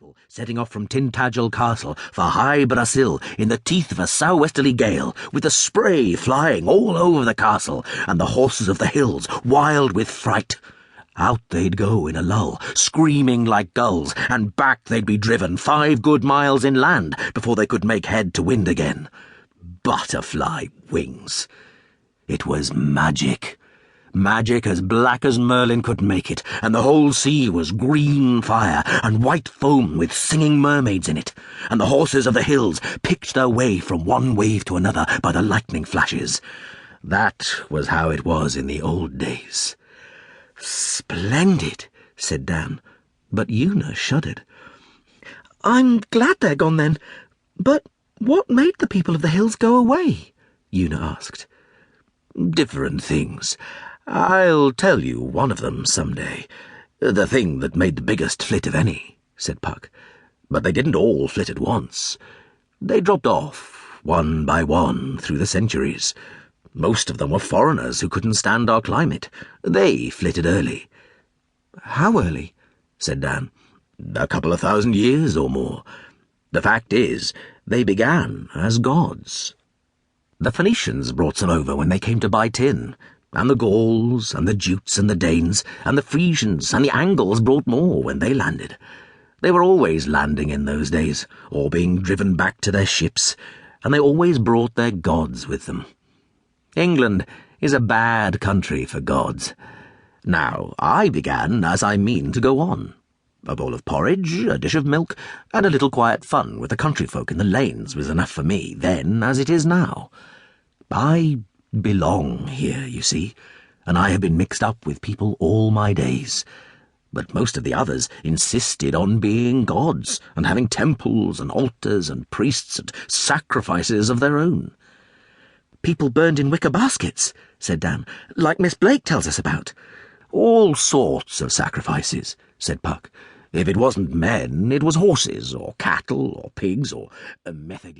people setting off from Tintagel Castle for high Brasil in the teeth of a sou'westerly gale, with the spray flying all over the castle and the horses of the hills wild with fright. Out they'd go in a lull, screaming like gulls, and back they'd be driven 5 good miles inland before they could make head to wind again. Butterfly wings. It was magic. Magic as black as Merlin could make it, and the whole sea was green fire and white foam with singing mermaids in it, and the horses of the hills picked their way from one wave to another by the lightning flashes. That was how it was in the old days. "Splendid," said Dan, but Una shuddered. "I'm glad they're gone then, but what made the people of the hills go away?" Una asked. "Different things. I'll tell you one of them some day. The thing that made the biggest flit of any," said Puck. "But they didn't all flit at once. They dropped off, one by one, through the centuries. Most of them were foreigners who couldn't stand our climate. They flitted early." "How early?" said Dan. "A couple of 1,000 years or more. The fact is, they began as gods. The Phoenicians brought some over when they came to buy tin, and the Gauls, and the Jutes, and the Danes, and the Frisians, and the Angles brought more when they landed. They were always landing in those days, or being driven back to their ships, and they always brought their gods with them. England is a bad country for gods. Now, I began as I mean to go on. A bowl of porridge, a dish of milk, and a little quiet fun with the country folk in the lanes was enough for me then as it is now. I belong here, you see, and I have been mixed up with people all my days. But most of the others insisted on being gods, and having temples and altars and priests and sacrifices of their own." "People burned in wicker baskets," said Dan, "like Miss Blake tells us about." "All sorts of sacrifices," said Puck. "If it wasn't men, it was horses, or cattle, or pigs, or method."